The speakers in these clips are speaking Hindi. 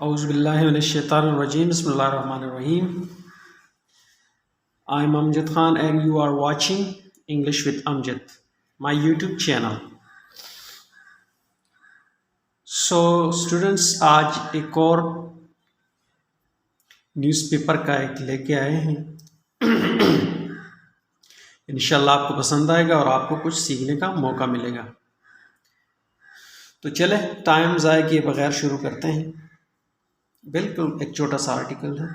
Auzubillahi minash-shaitanir-rajim. Bismillahir-rahmanir-rahim. I'm Amjad Khan and you are watching English with Amjad, my YouTube channel. So students, आज एक और न्यूज़पेपर का एक लेके आए हैं। इंशाल्लाह आपको पसंद आएगा और आपको कुछ सीखने का मौका मिलेगा। तो चले टाइम ज़ाया किए बगैर शुरू करते हैं। बिल्कुल एक छोटा सा आर्टिकल है।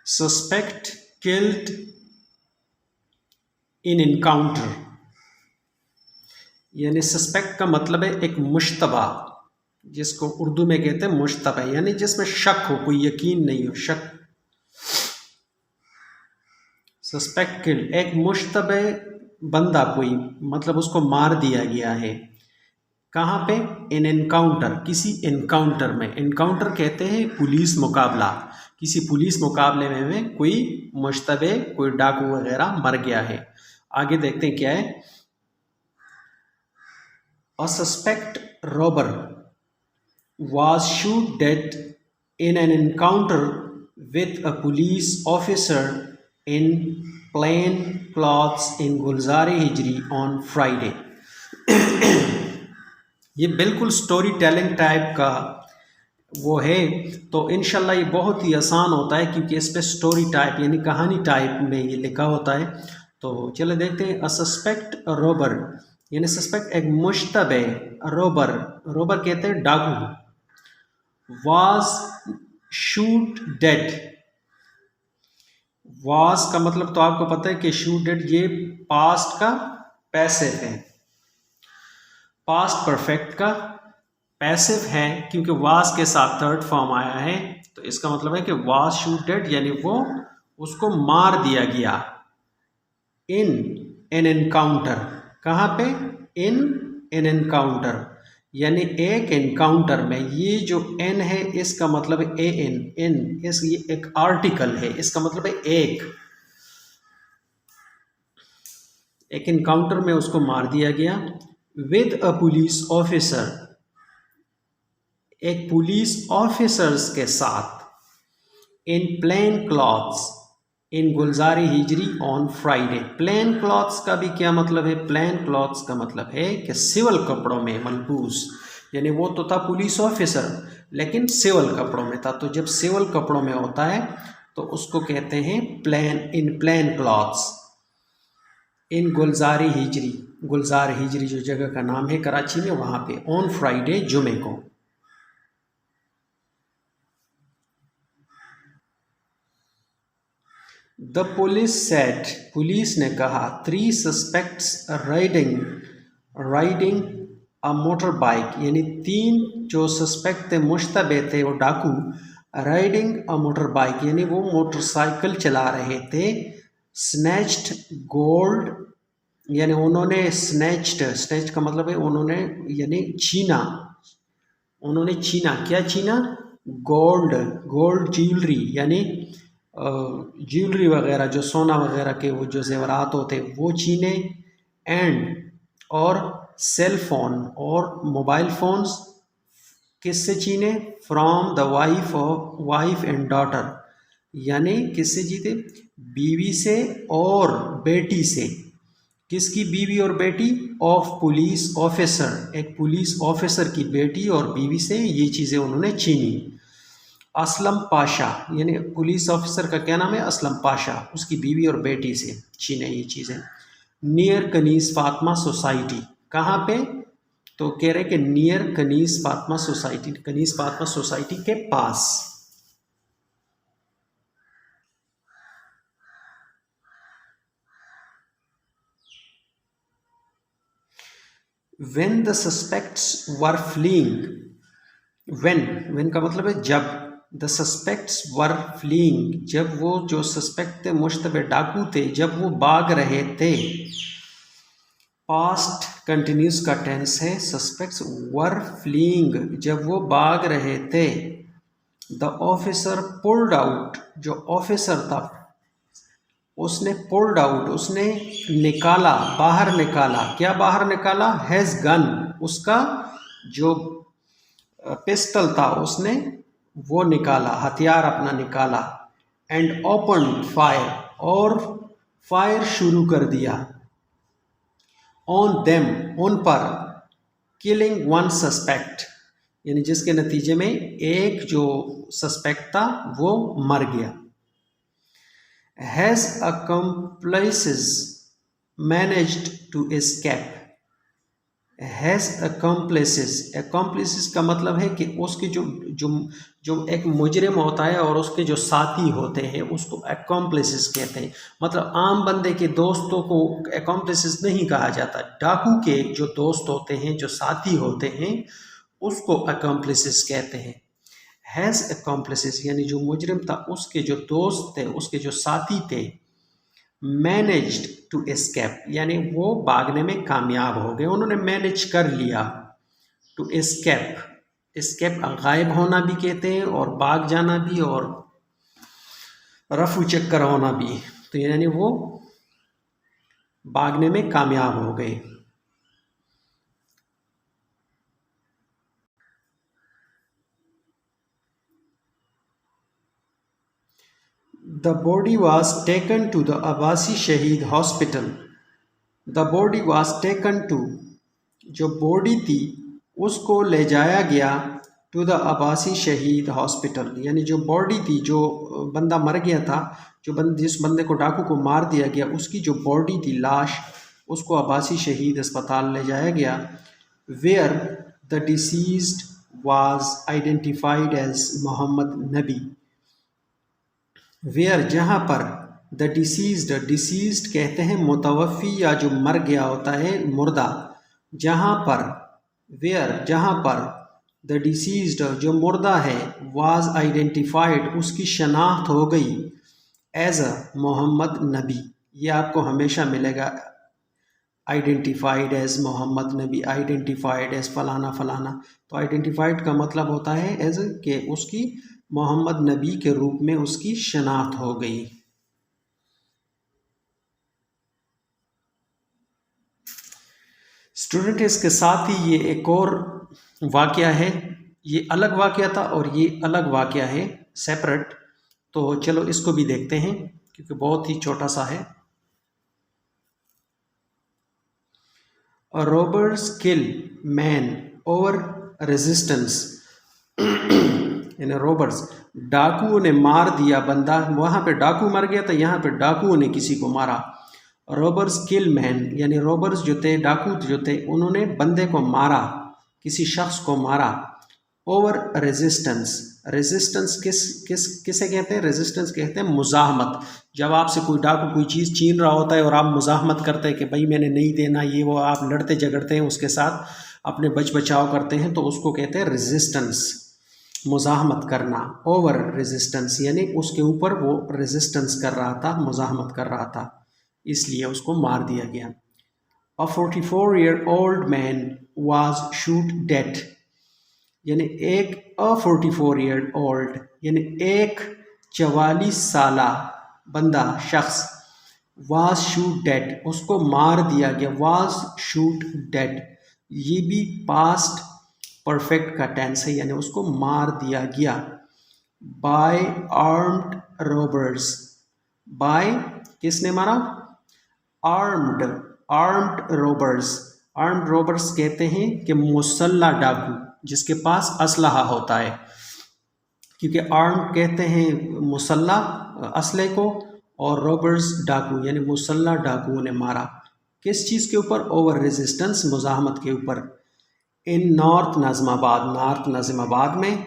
सस्पेक्ट किल्ड इन इनकाउंटर, यानी सस्पेक्ट का मतलब है एक मुश्तबा, जिसको उर्दू में कहते हैं मुश्तबा, यानी जिसमें शक हो, कोई यकीन नहीं हो, शक। सस्पेक्ट किल्ड, एक मुश्तबे बंदा कोई, मतलब उसको मार दिया गया है। कहाँ पे? इन एनकाउंटर, किसी एनकाउंटर में। एनकाउंटर कहते हैं पुलिस मुकाबला। किसी पुलिस मुकाबले में कोई मुश्तबे, कोई डाकू वगैरह मर गया है। आगे देखते हैं क्या है। A suspect robber was shot dead in an encounter with a police officer in plain clothes in Gulzar-e Hijri on Friday. ये बिल्कुल स्टोरी टेलिंग टाइप का वो है, तो इंशाल्लाह ये बहुत ही आसान होता है क्योंकि इस पर स्टोरी टाइप यानी कहानी टाइप में ये लिखा होता है। तो चले देखते हैं। अ सस्पेक्ट रॉबर, यानी सस्पेक्ट एक मुश्तबे, रोबर, रोबर कहते हैं डाकू। was shoot dead, was का मतलब तो आपको पता है कि shoot dead ये पास्ट का पैसिव है, पास्ट परफेक्ट का पैसिव है क्योंकि was के साथ थर्ड फॉर्म आया है। तो इसका मतलब है कि was shoot dead यानी वो उसको मार दिया गया। in an encounter, कहाँ पे? in an encounter, यानी एक एनकाउंटर में। ये जो एन है इसका मतलब है ए एन, एन इस ये एक आर्टिकल है, इसका मतलब है एक एनकाउंटर में उसको मार दिया गया। विद अ पुलिस ऑफिसर, एक पुलिस ऑफिसर्स के साथ। In plain clothes in Gulzar-e-Hijri on Friday. Plain clothes का भी क्या मतलब है? प्लेन क्लॉथ्स का मतलब है कि सिविल कपड़ों में मलबूस, यानी वो तो था पुलिस ऑफिसर लेकिन सिविल कपड़ों में था। तो जब सिविल कपड़ों में होता है तो उसको कहते हैं plane, in plain clothes in Gulzari हिजरी। गुलजार हिजरी जो जगह का नाम है कराची में, वहाँ पे ऑन फ्राइडे, जुमे को। द पुलिस सेड, पुलिस ने कहा, 3 suspects riding a motor bike, यानी 3 जो सस्पेक्ट थे, मुश्तबे थे, वो डाकू, राइडिंग अ मोटर बाइक यानी वो मोटरसाइकिल चला रहे थे। स्नैच्ड गोल्ड, यानी उन्होंने स्नैच्ड का मतलब है उन्होंने, यानी छीना, उन्होंने छीना। क्या छीना? गोल्ड ज्वेलरी, यानी ज्वेलरी वगैरह, जो सोना वगैरह के वो जो जेवरात होते वो छीने। एंड और सेल फोन और मोबाइल फोन्स किससे छीने? From the wife and daughter, यानी किससे जीते? बीवी से और बेटी से। किसकी बीवी और बेटी? ऑफ पुलिस ऑफिसर, एक पुलिस ऑफिसर की बेटी और बीवी से ये चीज़ें उन्होंने छीनी। असलम पाशा, यानी पुलिस ऑफिसर का क्या नाम है? असलम पाशा, उसकी बीवी और बेटी से छीने ये चीज़ें। नियर कनीस फातिमा सोसाइटी, कहाँ पे? तो कह रहे कि near Kaneez Fatima society, Kaneez Fatima society के पास। When the suspects were fleeing, when का मतलब है जब। द सस्पेक्ट्स वर फ्लीइंग, जब वो जो सस्पेक्ट थे, मुश्तबे डाकू थे, जब वो भाग रहे थे। पास्ट कंटिन्यूस का टेंस है। सस्पेक्ट्स वर फ्लीइंग, जब वो भाग रहे थे। द ऑफिसर पुल्ड आउट, जो ऑफिसर था उसने पुल्ड आउट, उसने निकाला, बाहर निकाला। क्या बाहर निकाला? हैज़ गन, उसका जो पिस्टल था उसने वो निकाला, हथियार अपना निकाला। एंड ओपन फायर, और फायर शुरू कर दिया। ऑन देम, उन पर। किलिंग वन सस्पेक्ट, यानी जिसके नतीजे में एक जो सस्पेक्ट था वो मर गया। Has accomplices managed to escape। Has accomplices का मतलब है कि उसके जो जो जो एक मुजरिम होता है और उसके जो साथी होते हैं उसको accomplices कहते हैं। मतलब आम बंदे के दोस्तों को accomplices नहीं कहा जाता, डाकू के जो दोस्त होते हैं, जो साथी होते हैं, उसको accomplices कहते हैं। हैज़ accomplices यानी जो मुजरिम था उसके जो दोस्त थे, उसके जो साथी थे, मैनेज्ड टू एस्केप यानी वो भागने में कामयाब हो गए, उन्होंने मैनेज कर लिया। टू एस्केप, एस्केप गायब होना भी कहते हैं और भाग जाना भी और रफू चक्कर होना भी, तो यानी वो भागने में कामयाब हो गए। The body was taken to the Abbasi Shaheed Hospital। The body was taken to, जो बॉडी थी उसको ले जाया गया, टू द अब्बासी शहीद हॉस्पिटल, यानी जो बॉडी थी, जो बंदा मर गया था, जिस बंदे को डाकू को मार दिया गया, उसकी जो बॉडी थी, लाश, उसको अब्बासी शहीद अस्पताल ले जाया गया। Where the deceased was identified as Mohammad Nabi. Where, जहाँ पर, द डिसीज्ड कहते हैं मुतवफ़ी या जो मर गया होता है, मुर्दा। जहाँ पर, वेयर, जहाँ पर, द डिसीज्ड जो मुर्दा है, वाज आइडेंटिफाइड उसकी शनाख्त हो गई, एज अ मोहम्मद नबी। ये आपको हमेशा मिलेगा, आइडेंटिफाइड एज मोहम्मद नबी, आइडेंटिफाइड एज फलाना फलाना। तो आइडेंटिफाइड का मतलब होता है एज के उसकी मोहम्मद नबी के रूप में उसकी शनाख्त हो गई। स्टूडेंट, इसके साथ ही ये एक और वाक़या है, ये अलग वाक़या था और ये अलग वाक़या है, सेपरेट। तो चलो इसको भी देखते हैं क्योंकि बहुत ही छोटा सा है। रोबर्स किल मैन ओवर रेजिस्टेंस, यानी रोबर्स, डाकुओं ने मार दिया बंदा, वहाँ पे डाकू मर गया था, यहाँ पे डाकुओं ने किसी को मारा। रोबर्स किल मैन यानी रोबर्स जो थे, डाकू जो थे, उन्होंने बंदे को मारा, किसी शख्स को मारा। ओवर रेजिस्टेंस, रेजिस्टेंस किसे कहते हैं? रेजिस्टेंस कहते हैं मुज़ाहमत। जब आपसे कोई डाकू कोई चीज़ छीन रहा होता है और आप मुज़ाहमत करते हैं कि भाई मैंने नहीं देना, ये वो, आप लड़ते झगड़ते हैं उसके साथ, अपने बच बचाव करते हैं, तो उसको कहते हैं रेजिस्टेंस, मुज़ाहमत करना। ओवर रेजिस्टेंस यानी उसके ऊपर वो रेजिस्टेंस कर रहा था, मुज़ाहमत कर रहा था, इसलिए उसको मार दिया गया। A 44-year-old man was shot dead, यानी एक a 44-year-old यानी एक 44 साला बंदा, शख्स, was shot dead उसको मार दिया गया, was shot dead, ये भी पास्ट परफेक्ट का टेंस है, यानी उसको मार दिया गया। बाय आर्म्ड रॉबर्स, बाय किसने मारा? Armed, armed robbers. Armed robbers कहते हैं कि मुसल्ला डाकू, जिसके पास असलहा होता है, क्योंकि आर्म्ड कहते हैं मुसल्ला असले को, और रॉबर्स डाकू, यानी मुसल्ला डाकुओं ने मारा। किस चीज़ के ऊपर? ओवर रेजिस्टेंस, मुज़ाहमत के ऊपर। इन नॉर्थ नाज़िमाबाद, नॉर्थ नाज़िमाबाद में।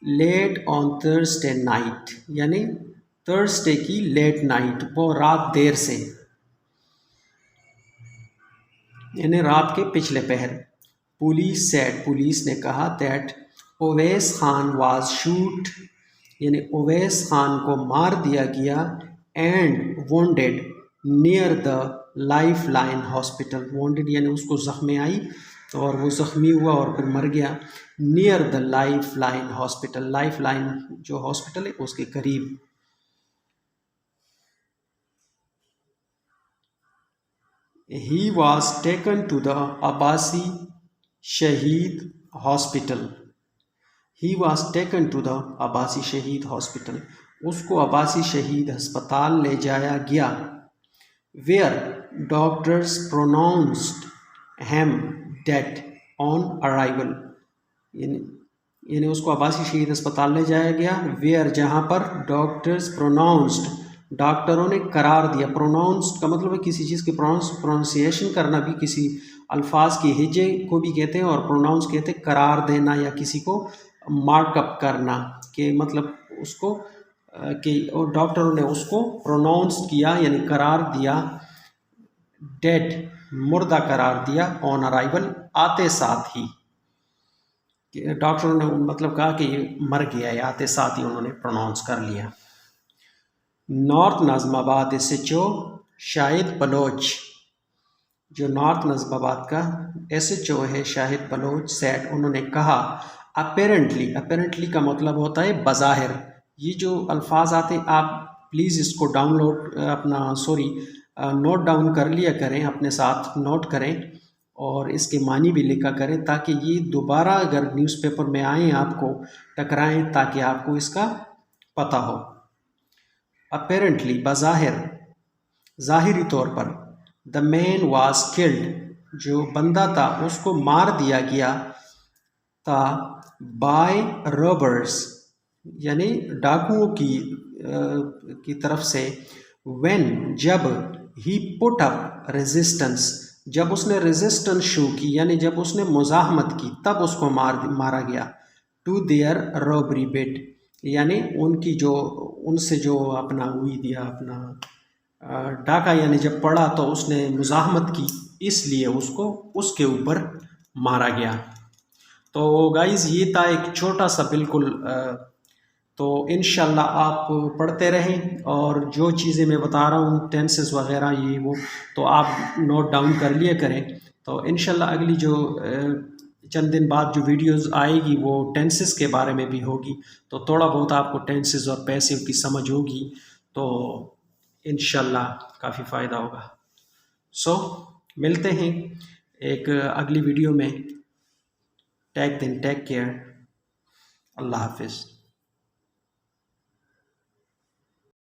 लेट ऑन थर्सडे नाइट, यानी थर्सडे की लेट नाइट, वो रात देर से, यानी रात के पिछले पहर। पुलिस सेड, पुलिस ने कहा, that Owais Khan was shoot, यानी ओवैस खान को मार दिया गया, and wounded near the life line hospital. Wounded यानी उसको ज़ख्में आई और वो ज़ख्मी हुआ और फिर मर गया। Near the life line hospital, life line जो हॉस्पिटल है उसके करीब। He was taken to the Abbasi Shaheed Hospital. He was taken to the Abbasi Shaheed Hospital. उसको अब्बासी शहीद अस्पताल ले जाया गया. Where doctors pronounced him dead on arrival. यानी उसको अब्बासी शहीद अस्पताल ले जाया गया. Where जहाँ पर डॉक्टर्स pronounced, डॉक्टरों ने करार दिया. प्रोनाउंस्ड का मतलब है किसी चीज़ की प्रोनाउंसिएशन करना, भी किसी अल्फाज की हिजे को भी कहते हैं, और प्रोनाउंस कहते हैं करार देना या किसी को मार्कअप करना, कि मतलब उसको कि डॉक्टरों ने उसको प्रोनाउंस किया यानी करार दिया, डेड मुर्दा करार दिया, ऑन अराइवल आते साथ ही. डॉक्टरों ने मतलब कहा कि ये मर गया है, आते साथ ही उन्होंने प्रोनाउंस कर लिया. नॉर्थ नाज़िमाबाद SHO शाहिद बलोच, जो नॉर्थ नाज़िमाबाद का SHO है शाहिद बलोच सेड, उन्होंने कहा अपेरेंटली. अपेरेंटली का मतलब होता है बज़ाहिर. ये जो अल्फाज आते हैं आप प्लीज़ इसको डाउनलोड नोट डाउन कर लिया करें, अपने साथ नोट करें और इसके मानी भी लिखा करें, ताकि ये दोबारा अगर न्यूज़पेपर में आए आपको टकराएं, ताकि आपको इसका पता हो. अपेरेंटली बज़ाहिर, ज़ाहिरी तौर पर. द मैन वाज किल्ड, जो बंदा था उसको मार दिया गया था, बाय रॉबर्स यानी डाकुओं की तरफ से. व्हेन जब, ही पुट अप रेजिस्टेंस, जब उसने रेजिस्टेंस शो की यानी जब उसने मुज़ाहमत की तब उसको मारा गया. टू देयर रॉबरी बिट, यानी उनसे जो अपना हुई दिया अपना डाका, यानी जब पड़ा तो उसने मुज़ाहमत की, इसलिए उसको उसके ऊपर मारा गया. तो गाइज़ ये था एक छोटा सा बिल्कुल. तो इंशाल्लाह आप पढ़ते रहें, और जो चीज़ें मैं बता रहा हूँ टेंसेस वगैरह ये वो, तो आप नोट डाउन कर लिया करें. तो इंशाल्लाह अगली जो चंद दिन बाद जो वीडियोस आएगी वो टेंसेस के बारे में भी होगी, तो थोड़ा बहुत आपको टेंसेस और पैसिव की समझ होगी, तो इंशाल्लाह काफ़ी फ़ायदा होगा. सो मिलते हैं एक अगली वीडियो में. Take care. अल्लाह हाफिज़.